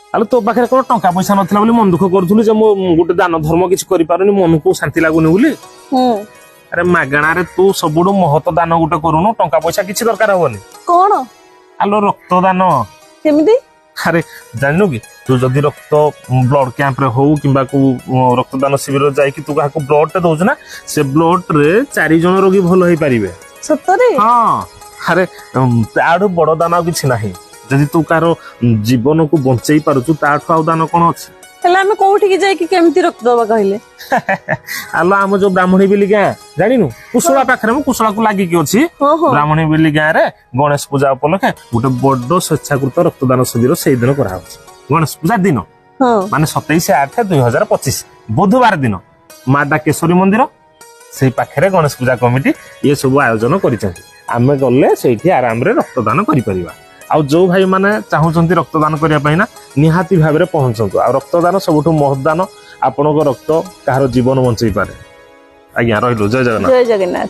आलो तो पाखे कोन टंका पैसा नथिला बोली मन दुख करथुली जे मो गुटे दान धर्म किछ करि पारुनी मन को शांति लागुनी बोली अरे मागणा रे तू सबुडु महत दान गुटे करूनु टंका पैसा किछ दरकार होनी कोन आलो रक्तदान केमिति अरे जाननु कि तू जदि रक्त ब्लड कैंप रे हो किबा को रक्तदान शिविर जाई कि तू का को ब्लड ते दोज ना से ब्लड रे 4 जन रोगी भलो होई परिबे सत्तरे हां अरे ताडू बड़ दान किछ नाही जदि तू कार जीवन को बंचई पारुछु ताठू आ दान कोन अछि हेला हम कोठी की जाई कि केमिति रक्त दबा कहले आलो हम जो ब्राह्मणी बिली गां जानिनु कुशला पाखरे म कुशला को लागि कि अछि ब्राह्मणी बिली गां रे गणेश पूजा उपलक्षे गुटे बड्डो स्वेच्छाकृत रक्तदान शिविर सेहि दिन करा होछ गणेश पूजा दिन माने 27/8/2025 बुधवार दिन मां डाकेश्वरी मंदिर सेहि पाखरे गणेश पूजा कमिटी ये सब आयोजन करिसथि आमे गल्ले सेठी आराम रे रक्तदान करि परिबा आ जो भाई माने चाहूचंती रक्तदान करिया पई ना निहाती भाबरे पहुंचंतु आ रक्तदान सबुठु महदान आपनको रक्त कहार जीवन बंचई पारे आज्ञा रहिलो जय जगन्नाथ जय जगन्नाथ।